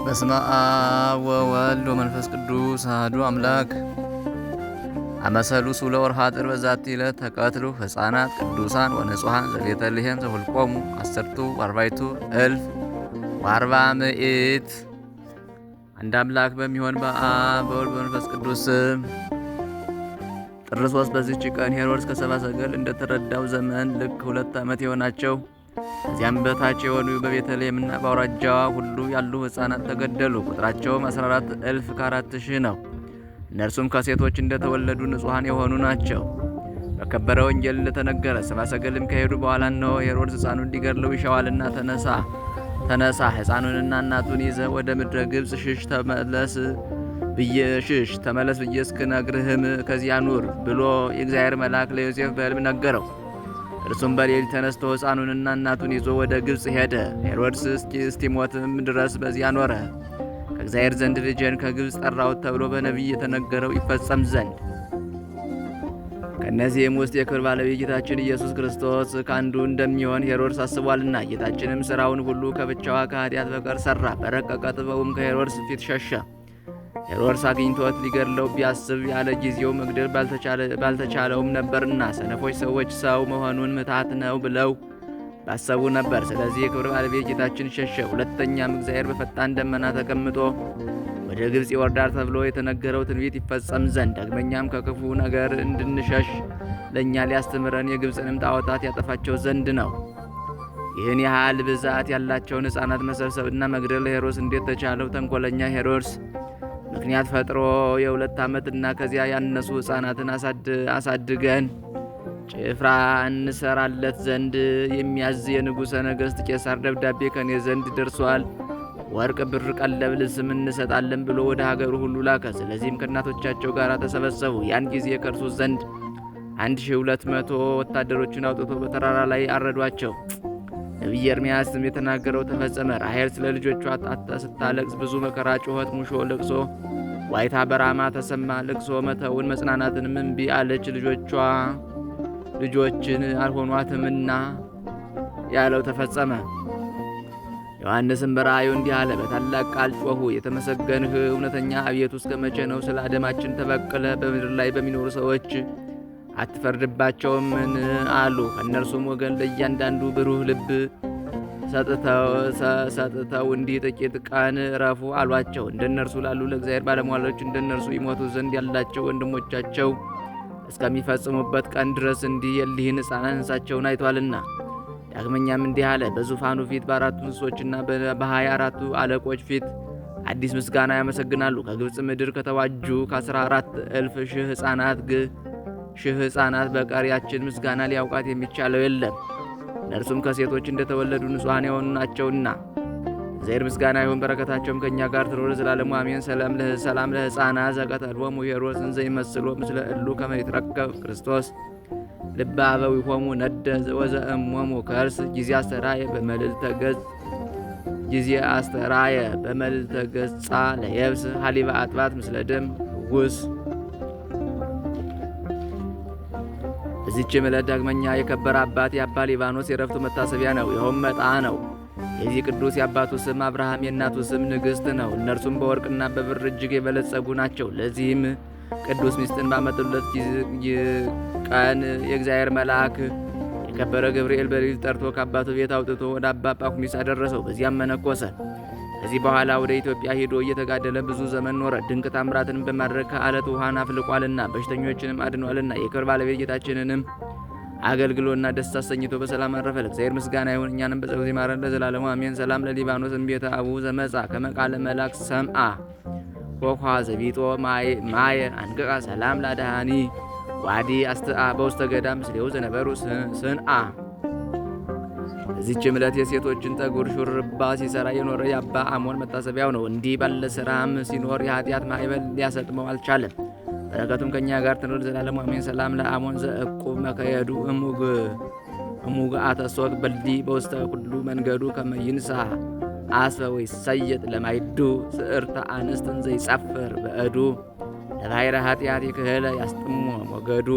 በስመ አብ ወወልድ ወመንፈስ ቅዱስ አሐዱ አምላክ። አመሰሉሱ ለወርኃ ጥር በዛቲ ዕለት ተቀትሉ ሕፃናት ቅዱሳን ወንጹሐን ዘቤተልሔም ዘኍልቆሙ አሰርቱ ወአርባዕቱ እልፍ ወአርባ ምዕት። አንድ አምላክ በሚሆን በአብ በወልድ በመንፈስ ቅዱስ ጥር 3 በዚህች ቀን ሄሮድስ ከሰብአ ሰገል እንደተረዳው ዘመን ልክ 2 ዓመት የሆናቸው ከዚያም በታች የሆኑ በቤተልሔምና በአውራጃዋ ሁሉ ያሉ ሕፃናት ተገደሉ። ቁጥራቸውም 14,000 ነው። እነርሱም ከሴቶች እንደተወለዱ ንጹሐን የሆኑ ናቸው። በከበረ ወንጌል እንደተነገረ ሰብአ ሰገልም ከሄዱ በኋላ እነሆ ሄሮድስ ሕፃኑን እንዲገድለው ይሻዋልና ተነሳ ሕፃኑንና እናቱን ይዘ ወደ ምድረ ግብፅ ተመለስ ብዬ እስክነግርህም ከዚያ ኑር ብሎ የእግዚአብሔር መልአክ ለዮሴፍ በሕልም ነገረው። እርሱም በሌሊት ተነስቶ ሕፃኑንና እናቱን ይዞ ወደ ግብፅ ሄደ። ሄሮድስ እስቲሞትም ድረስ በዚያ ኖረ፣ ከእግዚአብሔር ዘንድ ልጄን ከግብፅ ጠራሁት ተብሎ በነቢይ የተነገረው ይፈጸም ዘንድ። ከእነዚህም ውስጥ የክብር ባለቤት ጌታችን ኢየሱስ ክርስቶስ ከአንዱ እንደሚሆን ሄሮድስ አስቧልና። ጌታችንም ሥራውን ሁሉ ከብቻዋ ከኃጢአት በቀር ሠራ። በረቀቀ ጥበቡም ከሄሮድስ ፊት ሸሸ። ሄሮድስ አግኝቶት ሊገድለው ቢያስብ ያለ ጊዜው መግደል ባልተቻለውም ነበርና ሰነፎች ሰዎች ሰው መሆኑን ምትሃት ነው ብለው ባሰቡ ነበር። ስለዚህ የክብር ባለቤት ጌታችን ሸሸ። ሁለተኛም እግዚአብሔር በፈጣን ደመና ተቀምጦ ወደ ግብፅ ይወርዳል ተብሎ የተነገረው ትንቢት ይፈጸም ዘንድ፣ ዳግመኛም ከክፉ ነገር እንድንሸሽ ለእኛ ሊያስተምረን የግብፅንም ጣዖታት ያጠፋቸው ዘንድ ነው። ይህን ያህል ብዛት ያላቸውን ሕፃናት መሰብሰብና መግደል ለሄሮድስ እንዴት ተቻለው? ተንኮለኛ ሄሮድስ ምክንያት ፈጥሮ የ2 ዓመትና ከዚያ ያነሱ ሕፃናትን አሳድገን ጭፍራ እንሰራለት ዘንድ የሚያዝ የንጉሠ ነገሥት ቄሳር ደብዳቤ ከኔ ዘንድ ደርሷል። ወርቅ፣ ብር፣ ቀለብ፣ ልብስም እንሰጣለን ብሎ ወደ ሀገሩ ሁሉ ላከ። ስለዚህም ከእናቶቻቸው ጋር ተሰበሰቡ። ያን ጊዜ ከእርሱ ዘንድ 1200 ወታደሮችን አውጥቶ በተራራ ላይ አረዷቸው። ነቢየ ኤርምያስም የተናገረው ተፈጸመ። ራሔል ስለ ልጆቿ ስታለቅስ ብዙ መከራ፣ ጩኸት፣ ሙሾ፣ ለቅሶ፣ ዋይታ በራማ ተሰማ። ልቅሶ መተውን መጽናናትንም እምቢ አለች። ልጆችን አልሆኗትምና ያለው ተፈጸመ። ዮሐንስም በራእዩ እንዲህ አለ። በታላቅ ቃል ጮኹ፣ የተመሰገንህ እውነተኛ አቤቱ እስከ መቼ ነው? ስለ አደማችን ተበቅለ በምድር ላይ በሚኖሩ ሰዎች አትፈርድባቸውምን? አሉ። ከእነርሱም ወገን ለእያንዳንዱ ብሩህ ልብ ሰጥተው እንዲህ ጥቂት ቀን እረፉ አሏቸው። እንደነርሱ ላሉ ለእግዚአብሔር ባለሟሎች እንደነርሱ ይሞቱ ዘንድ ያላቸው ወንድሞቻቸው እስከሚፈጽሙበት ቀን ድረስ እንዲህ የሊህን ሕፃናት እንስሳቸውን አይቷልና። ዳግመኛም እንዲህ አለ። በዙፋኑ ፊት በ4ቱ እንስሶችና በ24ቱ አለቆች ፊት አዲስ ምስጋና ያመሰግናሉ። ከግብፅ ምድር ከተዋጁ ከ14,000 ሕፃናት በቀር ያችን ምስጋና ሊያውቃት የሚቻለው የለም። እነርሱም ከሴቶች እንደተወለዱ ንጹሐን የሆኑ ናቸውና። እግዚአብሔር ምስጋና ይሁን፣ በረከታቸውም ከእኛ ጋር ትኖር ዘላለሙ አሜን። ሰላም ለሕፃናት ዘቀተሎሙ ሄሮድስ እንዘ ይመስሎ ምስለ እሉ ከመ ይትረከብ ክርስቶስ ልበ አበዊሆሙ ነደ ወዘእሞሙ ከርስ ጊዜ አስተራየ በመልዕልተ ገጻ ለየብስ ሀሊበ አጥባት ምስለ ደም ውስ። በዚህችም ዕለት ዳግመኛ የከበረ አባት የአባ ሊባኖስ የረፍቱ መታሰቢያ ነው። ይኸውም መጣ ነው። የዚህ ቅዱስ የአባቱ ስም አብርሃም የእናቱ ስም ንግሥት ነው። እነርሱም በወርቅና በብር እጅግ የበለጸጉ ናቸው። ለዚህም ቅዱስ ሚስጥን ባመጡለት ቀን የእግዚአብሔር መልአክ የከበረ ገብርኤል በሌሊት ጠርቶ ከአባቱ ቤት አውጥቶ ወደ አባ ጳኩሚስ አደረሰው። በዚያም መነኮሰ። ከዚህ በኋላ ወደ ኢትዮጵያ ሄዶ እየተጋደለ ብዙ ዘመን ኖረ። ድንቅ ታምራትንም በማድረግ ከአለት ውሃን አፍልቋልና በሽተኞችንም አድኗልና። የክብር ባለቤት ጌታችንንም አገልግሎና ደስ አሰኝቶ በሰላም አረፈ። ለእግዚአብሔር ምስጋና ይሁን፣ እኛንም በጸሎቱ ይማረን ለዘላለሙ አሜን። ሰላም ለሊባኖስ እምቤተ አቡ ዘመጻ ከመቃለ መልአክ ሰምአ ኮኳ ዘቢጦ ማየ አንቅቃ ሰላም ላድሃኒ ዋዲ አስተአ በውስተ ገዳም ምስሌው ዘነበሩ ስንአ። በዚህችም ዕለት የሴቶችን ጠጉር ሹርባ ሲሰራ የኖረ የአባ አሞን መታሰቢያው ነው። እንዲህ ባለ ስራም ሲኖር የኃጢአት ማዕበል ሊያሰጥመው አልቻለም። በረከቱም ከእኛ ጋር ትኖር ዘላለሙ አሜን። ሰላም ለአሞን ዘእቁብ መከየዱ እሙግ አተሶቅ በልዲ በውስተ ኩሉ መንገዱ ከመይንሳ አስበ ወይሰየጥ ለማይዱ ስዕርተ አንስትን ዘይጸፍር በእዱ ለባሕረ ኃጢአት ይክህለ ያስጥሞ ሞገዱ።